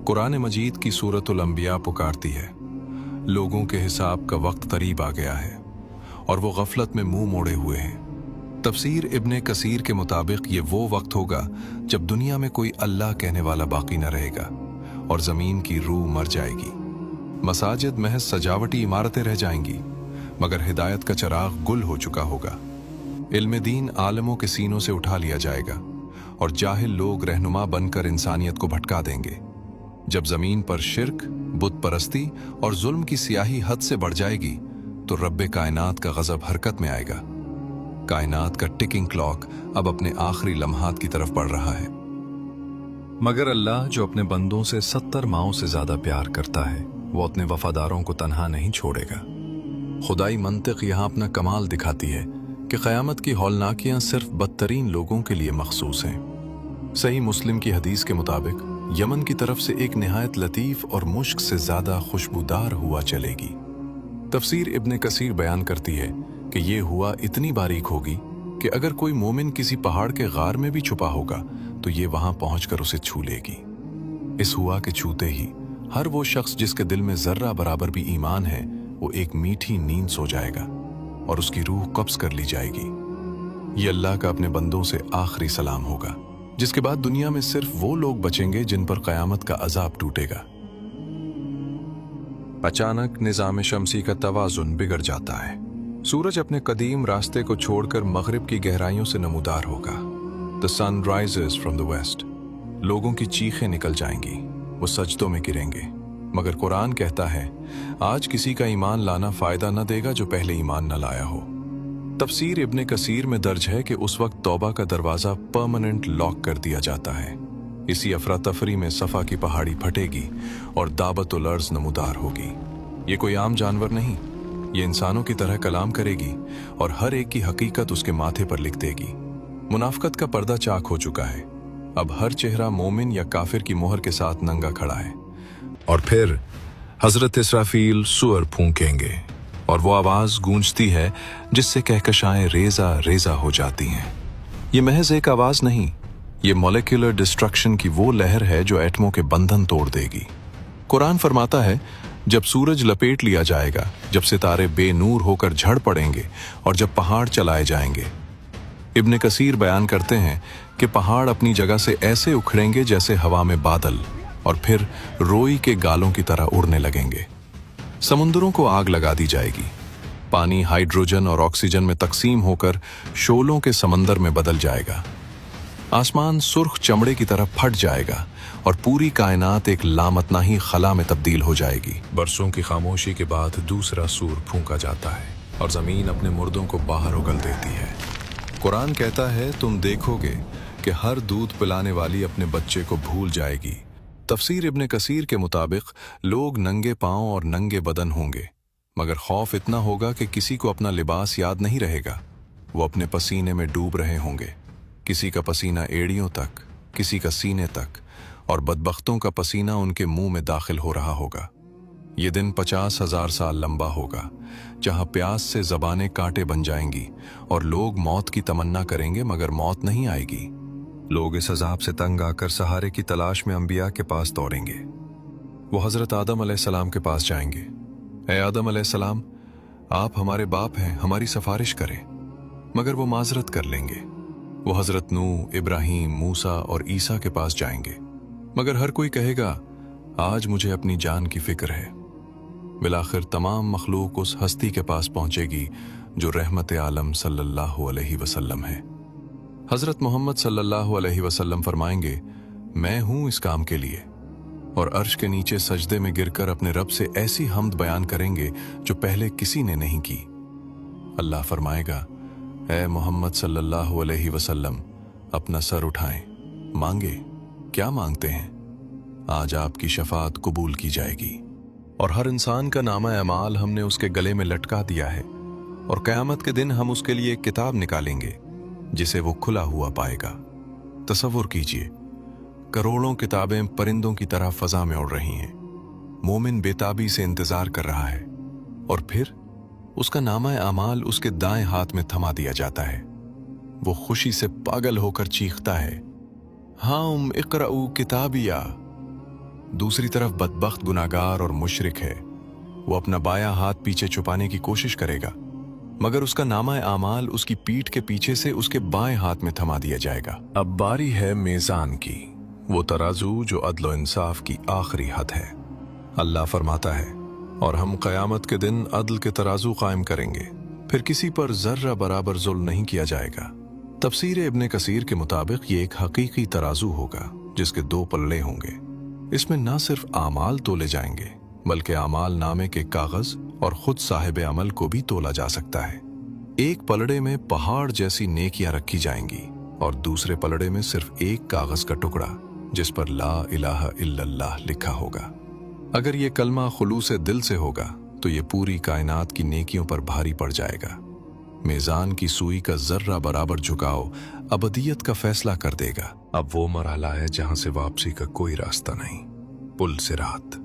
कुरान मजीद की सूरतुल अंबिया पुकारती है, लोगों के हिसाब का वक्त करीब आ गया है और वो गफलत में मुंह मोड़े हुए हैं। तफसीर इब्ने कसीर के मुताबिक ये वो वक्त होगा जब दुनिया में कोई अल्लाह कहने वाला बाकी न रहेगा और ज़मीन की रूह मर जाएगी। मसाजिद महज सजावटी इमारतें रह जाएंगी, मगर हिदायत का चिराग गुल हो चुका होगा। इल्म दीन आलमों के सीनों से उठा लिया जाएगा और जाहिल लोग रहनुमा बनकर इंसानियत को भटका देंगे। जब ज़मीन पर शिर्क, बुत परस्ती और जुल्म की स्याही हद से बढ़ जाएगी तो रब्बे कायनात का गज़ब हरकत में आएगा। कायनात का टिकिंग क्लॉक अब अपने आखिरी लम्हात की तरफ बढ़ रहा है। मगर अल्लाह जो अपने बंदों से 70 माओं से ज्यादा प्यार करता है, वो अपने वफादारों को तन्हा नहीं छोड़ेगा। खुदाई मंतिक यहाँ अपना कमाल दिखाती है कि क़यामत की हौलनाकियां सिर्फ बदतरीन लोगों के लिए मखसूस हैं। सही मुस्लिम की हदीस के मुताबिक यमन की तरफ से एक निहायत लतीफ़ और मुश्क से ज़्यादा खुशबूदार हुआ चलेगी। तफसीर इब्ने कसीर बयान करती है कि ये हुआ इतनी बारीक होगी कि अगर कोई मोमिन किसी पहाड़ के गार में भी छुपा होगा तो ये वहां पहुंचकर उसे छू लेगी। इस हुआ के छूते ही हर वो शख्स जिसके दिल में जर्रा बराबर भी ईमान है, वो एक मीठी नींद सो जाएगा और उसकी रूह कब्ज कर ली जाएगी। ये अल्लाह का अपने बंदों से आखिरी सलाम होगा, जिसके बाद दुनिया में सिर्फ वो लोग बचेंगे जिन पर क़यामत का अजाब टूटेगा। अचानक निज़ाम शमसी का तवाज़ुन बिगड़ जाता है। सूरज अपने कदीम रास्ते को छोड़कर मगरिब की गहराइयों से नमूदार होगा। The sun rises from the west. लोगों की चीखें निकल जाएंगी, वो सजदों में गिरेंगे। मगर कुरान कहता है, आज किसी का ईमान लाना फायदा न देगा जो पहले ईमान न लाया हो। तफसीर इब्ने कसीर में दर्ज है कि उस वक्त तौबा का दरवाज़ा परमानेंट लॉक कर दिया जाता है। इसी अफरा तफरी में सफ़ा की पहाड़ी फटेगी और दाबतुल अर्ज़ नमूदार होगी। ये कोई आम जानवर नहीं, ये इंसानों की तरह कलाम करेगी और हर एक की हकीकत उसके माथे पर लिख देगी। मुनाफ़कत का पर्दा चाक हो चुका है। अब हर चेहरा मोमिन या काफिर की मोहर के साथ नंगा खड़ा है। और फिर हज़रत इसराफील सूअर फूंकेंगे और वो आवाज़ गूंजती है जिससे कहकशाएं रेजा रेजा हो जाती हैं। ये महज एक आवाज़ नहीं, ये मॉलिक्यूलर डिस्ट्रक्शन की वो लहर है जो एटमों के बंधन तोड़ देगी। कुरान फरमाता है, जब सूरज लपेट लिया जाएगा, जब सितारे बेनूर होकर झड़ पड़ेंगे और जब पहाड़ चलाए जाएंगे। इब्ने कसीर बयान करते हैं कि पहाड़ अपनी जगह से ऐसे उखड़ेंगे जैसे हवा में बादल और फिर रोई के गालों की तरह उड़ने लगेंगे। समुद्रों को आग लगा दी जाएगी। पानी हाइड्रोजन और ऑक्सीजन में तकसीम होकर शोलों के समंदर में बदल जाएगा। आसमान सुर्ख चमड़े की तरह फट जाएगा और पूरी कायनात एक लामतनाही खला में तब्दील हो जाएगी। बरसों की खामोशी के बाद दूसरा सूर फूंका जाता है और जमीन अपने मुर्दों को बाहर उगल देती है। कुरान कहता है, तुम देखोगे कि हर दूध पिलाने वाली अपने बच्चे को भूल जाएगी। तफसीर इब्ने कसीर के मुताबिक लोग नंगे पांव और नंगे बदन होंगे, मगर खौफ इतना होगा कि किसी को अपना लिबास याद नहीं रहेगा। वो अपने पसीने में डूब रहे होंगे। किसी का पसीना एड़ियों तक, किसी का सीने तक, और बदबख्तों का पसीना उनके मुंह में दाखिल हो रहा होगा। ये दिन 50,000 साल लंबा होगा, जहां प्यास से जबानें कांटे बन जाएंगी और लोग मौत की तमन्ना करेंगे मगर मौत नहीं आएगी। लोग इस अजाब से तंग आकर सहारे की तलाश में अंबिया के पास दौड़ेंगे। वो हज़रत आदम अलैहिस्सलाम के पास जाएंगे। ए आदम अलैहिस्सलाम, आप हमारे बाप हैं, हमारी सिफारिश करें। मगर वो माजरत कर लेंगे। वो हज़रत नूह, इब्राहीम, मूसा और ईसा के पास जाएंगे, मगर हर कोई कहेगा, आज मुझे अपनी जान की फिक्र है। बिलाखिर तमाम मखलूक उस हस्ती के पास पहुंचेगी जो रहमत आलम सल्लल्लाहु अलैहि वसल्लम है। हज़रत मोहम्मद सल्लल्लाहु अलैहि वसल्लम फरमाएंगे, मैं हूं इस काम के लिए, और अर्श के नीचे सजदे में गिरकर अपने रब से ऐसी हम्द बयान करेंगे जो पहले किसी ने नहीं की। अल्लाह फरमाएगा, ऐ मोहम्मद सल्लल्लाहु अलैहि वसल्लम, अपना सर उठाएं, मांगे, क्या मांगते हैं? आज आपकी शफाअत कबूल की जाएगी। और हर इंसान का नामा अमाल हमने उसके गले में लटका दिया है और क़यामत के दिन हम उसके लिए एक किताब निकालेंगे जिसे वो खुला हुआ पाएगा। तसव्वुर कीजिए, करोड़ों किताबें परिंदों की तरह फजा में उड़ रही हैं। मोमिन बेताबी से इंतजार कर रहा है और फिर उसका नामा अमाल उसके दाएं हाथ में थमा दिया जाता है। वो खुशी से पागल होकर चीखता है, हाम इक़राऊ किताबिया, दूसरी तरफ बदबख्त गुनाहगार और मुशरिक है। वो अपना बायां हाथ पीछे छुपाने की कोशिश करेगा, मगर उसका नामा आमाल उसकी पीठ के पीछे से उसके बाएं हाथ में थमा दिया जाएगा। अब बारी है मीज़ान की, वो तराजू जो अदल व इंसाफ की आखिरी हद है। अल्लाह फरमाता है, और हम क़यामत के दिन अदल के तराजू कायम करेंगे, फिर किसी पर जर्रा बराबर जुल्म नहीं किया जाएगा। तफसीर इब्ने कसीर के मुताबिक ये एक हकीकी तराजू होगा जिसके दो पल्ले होंगे। इसमें न सिर्फ आमाल तोले जाएंगे, बल्कि आमाल नामे के कागज और खुद साहिब अमल को भी तोला जा सकता है। एक पलड़े में पहाड़ जैसी नेकियां रखी जाएंगी और दूसरे पलड़े में सिर्फ एक कागज का टुकड़ा जिस पर ला इलाहा इल्लल्लाह लिखा होगा। अगर ये कलमा खुलूस दिल से होगा तो ये पूरी कायनात की नेकियों पर भारी पड़ जाएगा। मीज़ान की सुई का जर्रा बराबर झुकाव अबदियत का फैसला कर देगा। अब वो मरहला है जहां से वापसी का कोई रास्ता नहीं। पुल सिरात,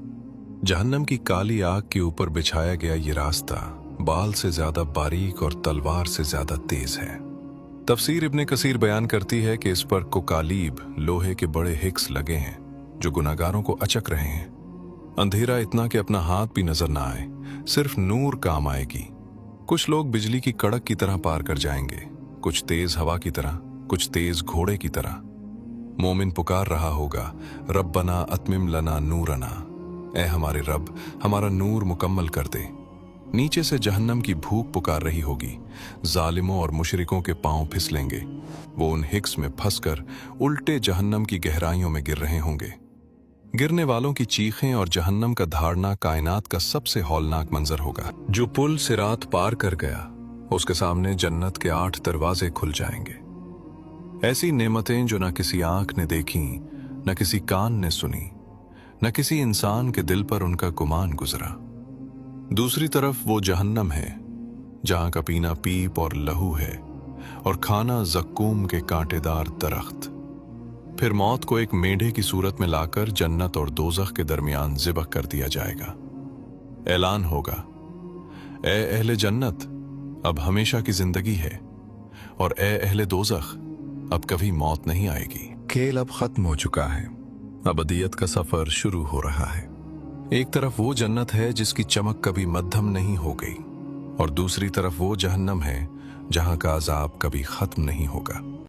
जहन्नम की काली आग के ऊपर बिछाया गया ये रास्ता बाल से ज्यादा बारीक और तलवार से ज्यादा तेज है। तफसीर इब्ने कसीर बयान करती है कि इस पर कोकालीब, लोहे के बड़े हिक्स लगे हैं जो गुनाहगारों को अचक रहे हैं। अंधेरा इतना कि अपना हाथ भी नजर ना आए, सिर्फ नूर काम आएगी। कुछ लोग बिजली की कड़क की तरह पार कर जाएंगे, कुछ तेज हवा की तरह, कुछ तेज घोड़े की तरह। मोमिन पुकार रहा होगा, रब्बना अतमिम लना नूरना, ऐ हमारे रब हमारा नूर मुकम्मल कर दे। नीचे से जहन्नम की भूख पुकार रही होगी, जालिमों और मुशरिकों के पांव फिसलेंगे। वो उन हिक्स में फंसकर उल्टे जहन्नम की गहराइयों में गिर रहे होंगे। गिरने वालों की चीखें और जहन्नम का धाड़ना कायनात का सबसे हौलनाक मंजर होगा। जो पुल सिरात पार कर गया, उसके सामने जन्नत के 8 दरवाजे खुल जाएंगे। ऐसी नेमतें जो न किसी आंख ने देखी, न किसी कान ने सुनी, न किसी इंसान के दिल पर उनका गुमान गुजरा। दूसरी तरफ वो जहन्नम है जहां का पीना पीप और लहू है और खाना जक्कूम के कांटेदार दरख्त। फिर मौत को एक मेढे की सूरत में लाकर जन्नत और दोजख के दरमियान ज़िबह कर दिया जाएगा। ऐलान होगा, ए अहले जन्नत, अब हमेशा की जिंदगी है, और ए अहले दोजख, अब कभी मौत नहीं आएगी। खेल अब खत्म हो चुका है, अबदियत का सफर शुरू हो रहा है। एक तरफ वो जन्नत है जिसकी चमक कभी मद्धम नहीं हो गई, और दूसरी तरफ वो जहन्नम है जहां का अजाब कभी खत्म नहीं होगा।